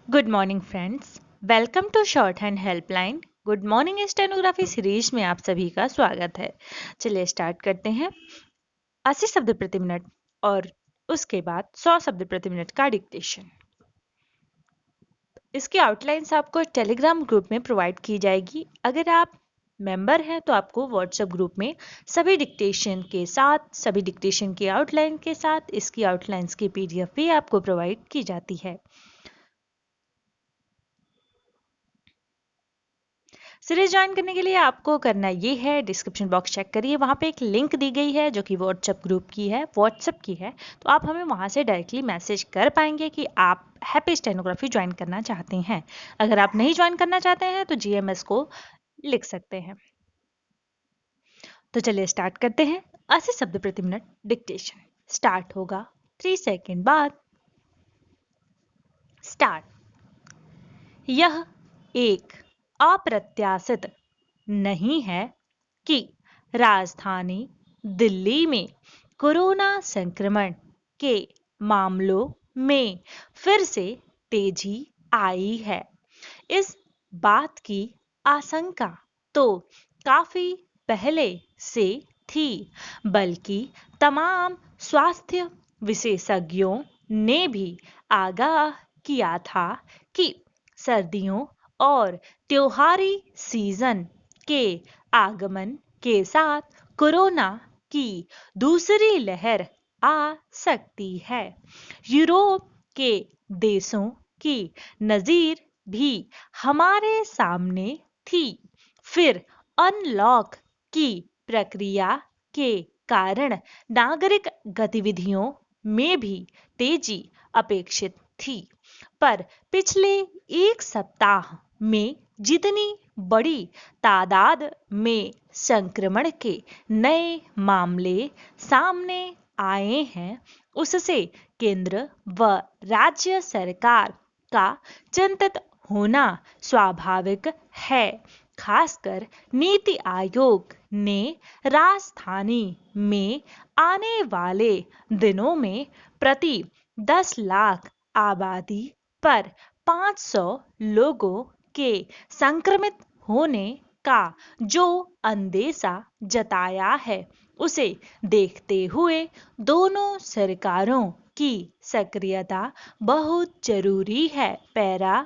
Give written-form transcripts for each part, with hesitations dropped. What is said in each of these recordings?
Good morning friends. Welcome to shorthand helpline. Good morning stenography series में आप सभी का स्वागत है। चलिए स्टार्ट करते हैं। 80 शब्द प्रति मिनट और उसके बाद 100 शब्द प्रति मिनट का डिक्टेशन। इसकी आउटलाइंस आपको टेलीग्राम ग्रुप में प्रोवाइड की जाएगी। अगर आप मेंबर हैं तो आपको व्हाट्सएप ग्रुप में सभी डिक्टेशन के साथ, सभी डिक्टेशन की आउटलाइन के साथ इसकी आउटलाइंस की पीडीएफ भी आपको प्रोवाइड की जाती है। सीरीज ज्वाइन करने के लिए आपको करना ये है, डिस्क्रिप्शन बॉक्स चेक करिए, वहाँ पे एक लिंक दी गई है जो कि व्हाट्सएप ग्रुप की है, व्हाट्सएप की है। तो आप हमें वहाँ से डायरेक्टली मैसेज कर पाएंगे कि आप हैप्पी स्टेनोग्राफी ज्वाइन करना चाहते हैं। अगर आप नहीं ज्वाइन करना चाहते हैं तो जीएमएस को लिख सकते हैं। तो चलिए स्टार्ट करते हैं। 80 शब्द प्रति मिनट डिक्टेशन स्टार्ट होगा 3 सेकेंड बाद। स्टार्ट। यह एक अप्रत्याशित नहीं है कि राजधानी दिल्ली में कोरोना संक्रमण के मामलों में फिर से तेजी आई है। इस बात की आशंका तो काफी पहले से थी, बल्कि तमाम स्वास्थ्य विशेषज्ञों ने भी आगाह किया था कि सर्दियों और त्योहारी सीजन के आगमन के साथ कोरोना की दूसरी लहर आ सकती है। यूरोप के देशों की नजीर भी हमारे सामने थी। फिर अनलॉक की प्रक्रिया के कारण नागरिक गतिविधियों में भी तेजी अपेक्षित थी, पर पिछले एक सप्ताह में जितनी बड़ी तादाद में संक्रमण के नए मामले सामने आए हैं, उससे केंद्र व राज्य सरकार का चिंतित होना स्वाभाविक है। खासकर नीति आयोग ने राजधानी में आने वाले दिनों में प्रति 10 लाख आबादी पर 500 लोगों के संक्रमित होने का जो अंदेशा जताया है, उसे देखते हुए दोनों सरकारों की सक्रियता बहुत जरूरी है। पैरा।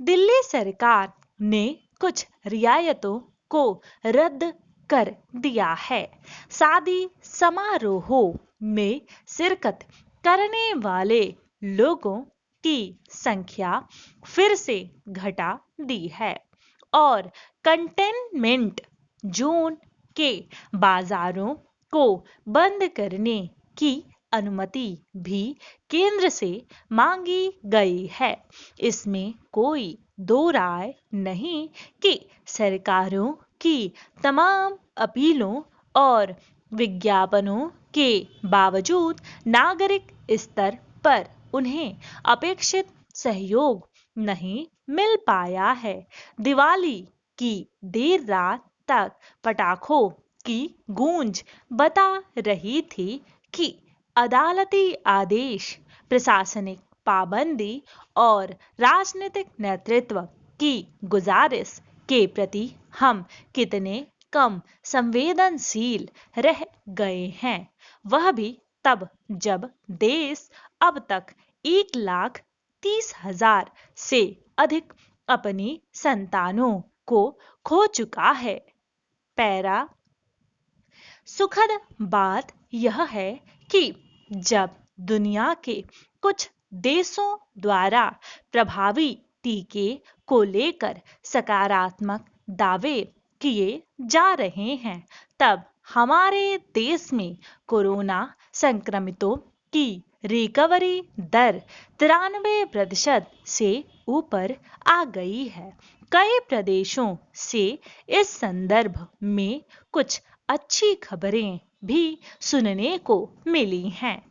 दिल्ली सरकार ने कुछ रियायतों को रद्द कर दिया है। शादी समारोहों में शिरकत करने वाले लोगों की संख्या फिर से घटा दी है और कंटेनमेंट जोन के बाजारों को बंद करने की अनुमति भी केंद्र से मांगी गई है। इसमें कोई दो राय नहीं कि सरकारों की तमाम अपीलों और विज्ञापनों के बावजूद नागरिक स्तर पर उन्हें अपेक्षित सहयोग नहीं मिल पाया है। दिवाली की देर रात तक पटाखों की गूंज बता रही थी कि अदालती आदेश, प्रशासनिक पाबंदी और राजनीतिक नेतृत्व की गुजारिश के प्रति हम कितने कम संवेदनशील रह गए हैं, वह भी तब जब देश अब तक 1,30,000 से अधिक अपनी संतानों को खो चुका है। पैरा। सुखद बात यह है कि जब दुनिया के कुछ देशों द्वारा प्रभावी टीके को लेकर सकारात्मक दावे किए जा रहे हैं, तब हमारे देश में कोरोना संक्रमितों की रिकवरी दर 93% से ऊपर आ गई है। कई प्रदेशों से इस संदर्भ में कुछ अच्छी खबरें भी सुनने को मिली हैं।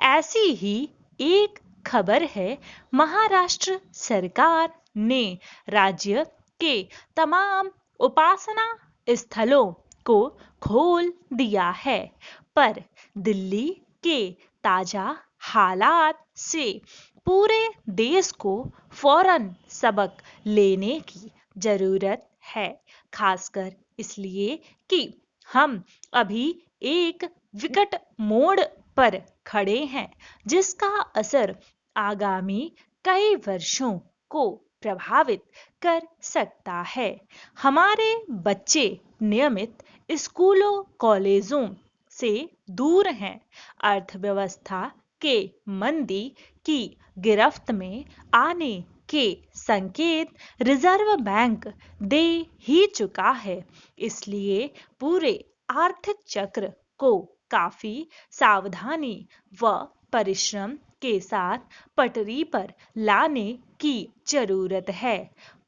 ऐसी ही एक खबर है, महाराष्ट्र सरकार ने राज्य के तमाम उपासना स्थलों को खोल दिया है, पर दिल्ली के ताजा हालात से पूरे देश को फौरन सबक लेने की जरूरत है, खासकर इसलिए कि हम अभी एक विकट मोड़ पर खड़े हैं जिसका असर आगामी कई वर्षों को प्रभावित कर सकता है। हमारे बच्चे नियमित स्कूलों कॉलेजों से दूर हैं, अर्थव्यवस्था के मंदी की गिरफ्त में आने के संकेत रिजर्व बैंक दे ही चुका है। इसलिए पूरे आर्थिक चक्र को काफी सावधानी व परिश्रम के साथ पटरी पर लाने की जरूरत है।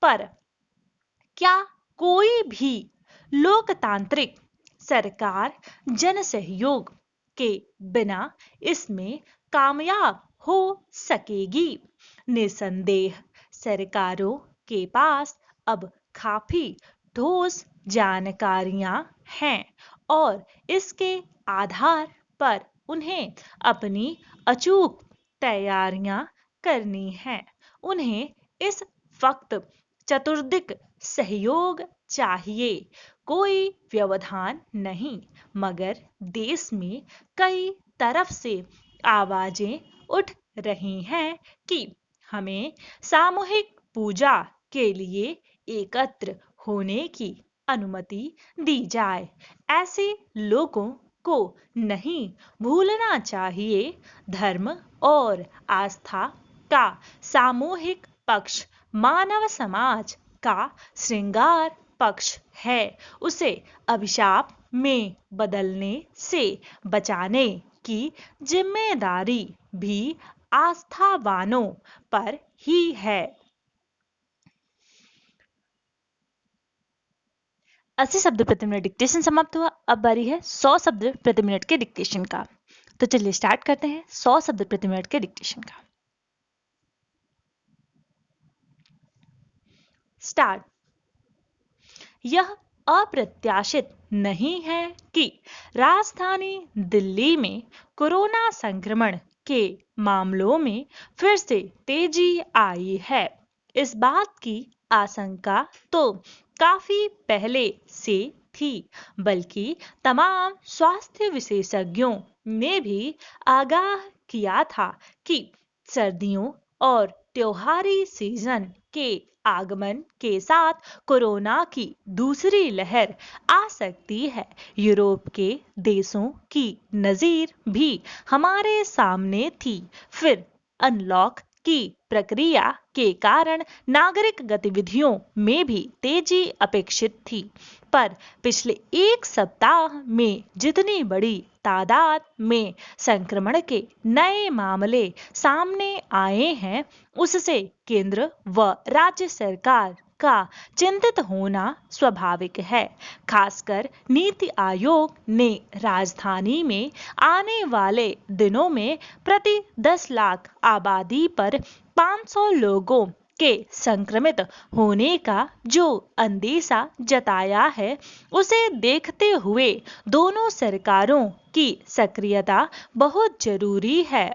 पर क्या कोई भी लोकतांत्रिक सरकार जन सहयोग के बिना इसमें कामयाब हो सकेगी? निसंदेह सरकारों के पास अब काफी ठोस जानकारियां हैं और इसके आधार पर उन्हें अपनी अचूक तैयारियां करनी हैं। उन्हें इस वक्त चतुर्दिक सहयोग चाहिए, कोई व्यवधान नहीं, मगर देश में कई तरफ से आवाजें उठ रही हैं कि हमें सामूहिक पूजा के लिए एकत्र होने की अनुमति दी जाए। ऐसे लोगों को नहीं भूलना चाहिए, धर्म और आस्था का सामूहिक पक्ष मानव समाज का श्रृंगार पक्ष है। उसे अभिशाप में बदलने से बचाने की जिम्मेदारी भी आस्थावानों पर ही है। 80 शब्द प्रति मिनट डिक्टेशन समाप्त हुआ। अब बारी है 100 शब्द प्रति मिनट के डिक्टेशन का। तो चलिए स्टार्ट करते हैं 100 शब्द प्रति मिनट के डिक्टेशन का। स्टार्ट। यह अप्रत्याशित नहीं है कि राजधानी दिल्ली में कोरोना संक्रमण के मामलों में फिर से तेजी आई है। इस बात की आशंका तो काफी पहले से थी, बल्कि तमाम स्वास्थ्य विशेषज्ञों ने भी आगाह किया था कि सर्दियों और त्योहारी सीजन के आगमन के साथ कोरोना की दूसरी लहर आ सकती है। यूरोप के देशों की नजीर भी हमारे सामने थी। फिर अनलॉक की प्रक्रिया के कारण नागरिक गतिविधियों में भी तेजी अपेक्षित थी, पर पिछले एक सप्ताह में जितनी बड़ी तादाद में संक्रमण के नए मामले सामने आए हैं, उससे केंद्र व राज्य सरकार का चिंतित होना स्वाभाविक है। खासकर नीति आयोग ने राजधानी में आने वाले दिनों में प्रति 10 लाख आबादी पर 500 लोगों के संक्रमित होने का जो अंदेशा जताया है, उसे देखते हुए दोनों सरकारों की सक्रियता बहुत जरूरी है।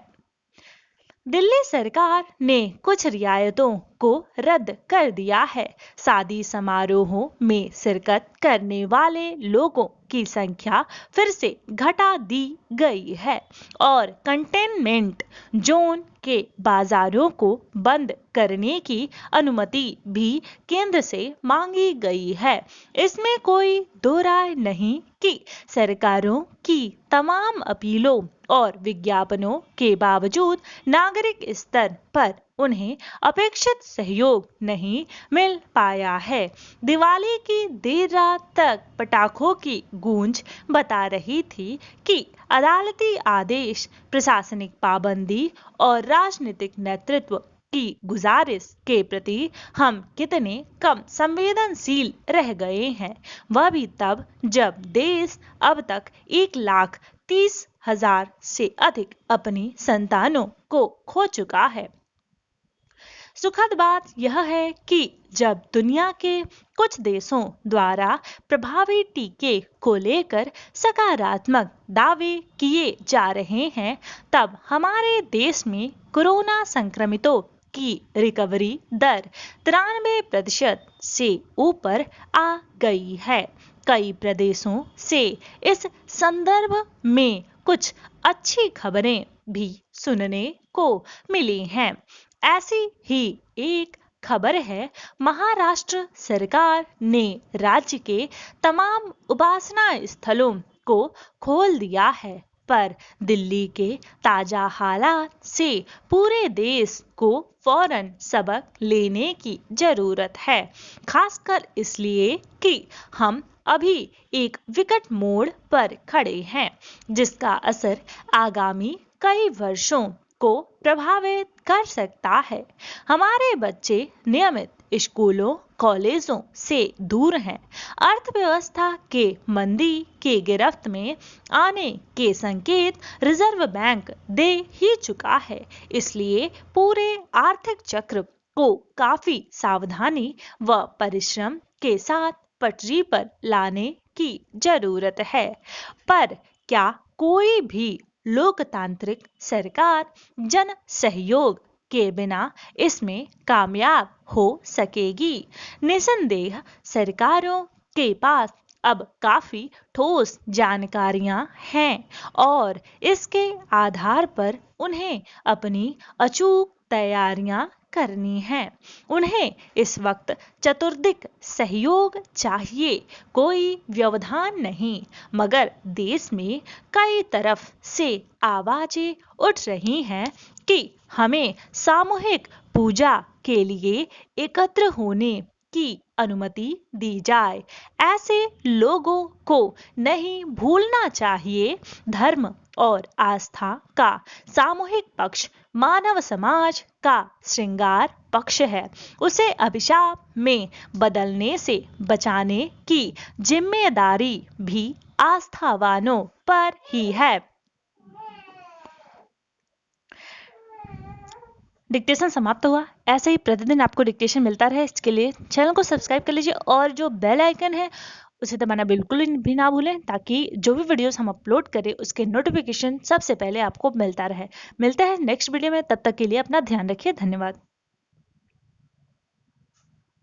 दिल्ली सरकार ने कुछ रियायतों को रद्द कर दिया है। शादी समारोहों में शिरकत करने वाले लोगों की संख्या फिर से घटा दी गई है और कंटेनमेंट जोन के बाजारों को बंद करने की अनुमति भी केंद्र से मांगी गई है। इसमें कोई दो राय नहीं कि सरकारों की तमाम अपीलों और विज्ञापनों के बावजूद नागरिक स्तर पर उन्हें अपेक्षित सहयोग नहीं मिल पाया है। दिवाली की देर रात तक पटाखों की गूंज बता रही थी कि अदालती आदेश, प्रशासनिक पाबंदी और राजनीतिक नेतृत्व की गुजारिश के प्रति हम कितने कम संवेदनशील रह गए हैं, वह भी तब जब देश अब तक 1,30,000 से अधिक अपनी संतानों को खो चुका है। सुखद बात यह है कि जब दुनिया के कुछ देशों द्वारा प्रभावी टीके को लेकर सकारात्मक दावे किए जा रहे हैं, तब हमारे देश में कोरोना संक्रमितों की रिकवरी दर 93% से ऊपर आ गई है। कई प्रदेशों से इस संदर्भ में कुछ अच्छी खबरें भी सुनने को मिली हैं। ऐसी ही एक खबर है, महाराष्ट्र सरकार ने राज्य के तमाम उपासना स्थलों को खोल दिया है, पर दिल्ली के ताजा हालात से पूरे देश को फौरन सबक लेने की जरूरत है, खासकर इसलिए कि हम अभी एक विकट मोड़ पर खड़े हैं, जिसका असर आगामी कई वर्षों को प्रभावित कर सकता है। हमारे बच्चे नियमित स्कूलों कॉलेजों से दूर हैं। अर्थव्यवस्था के मंदी की गिरफ्त में आने के संकेत रिजर्व बैंक दे ही चुका है, इसलिए पूरे आर्थिक चक्र को काफी सावधानी व परिश्रम के साथ पटरी पर लाने की जरूरत है। पर क्या कोई भी लोकतांत्रिक सरकार जन सहयोग के बिना इसमें कामयाब हो सकेगी? निसंदेह सरकारों के पास अब काफी ठोस जानकारियां हैं और इसके आधार पर उन्हें अपनी अचूक तैयारियां करनी है। उन्हें इस वक्त चतुर्दिक सहयोग चाहिए, कोई व्यवधान नहीं, मगर देश में कई तरफ से आवाजें उठ रही हैं कि हमें सामूहिक पूजा के लिए एकत्र होने की अनुमति दी जाए। ऐसे लोगों को नहीं भूलना चाहिए, धर्म और आस्था का सामूहिक पक्ष मानव समाज का श्रृंगार पक्ष है। उसे अभिशाप में बदलने से बचाने की जिम्मेदारी भी आस्थावानों पर ही है। डिक्टेशन समाप्त हुआ। ऐसे ही प्रतिदिन आपको डिक्टेशन मिलता रहे, इसके लिए चैनल को सब्सक्राइब कर लीजिए और जो बेल आइकन है उसे दबाना बिल्कुल भी ना भूलें, ताकि जो भी वीडियोस हम अपलोड करें उसके नोटिफिकेशन सबसे पहले आपको मिलता रहे। मिलते हैं नेक्स्ट वीडियो में, तब तक के लिए अपना ध्यान रखिए। धन्यवाद।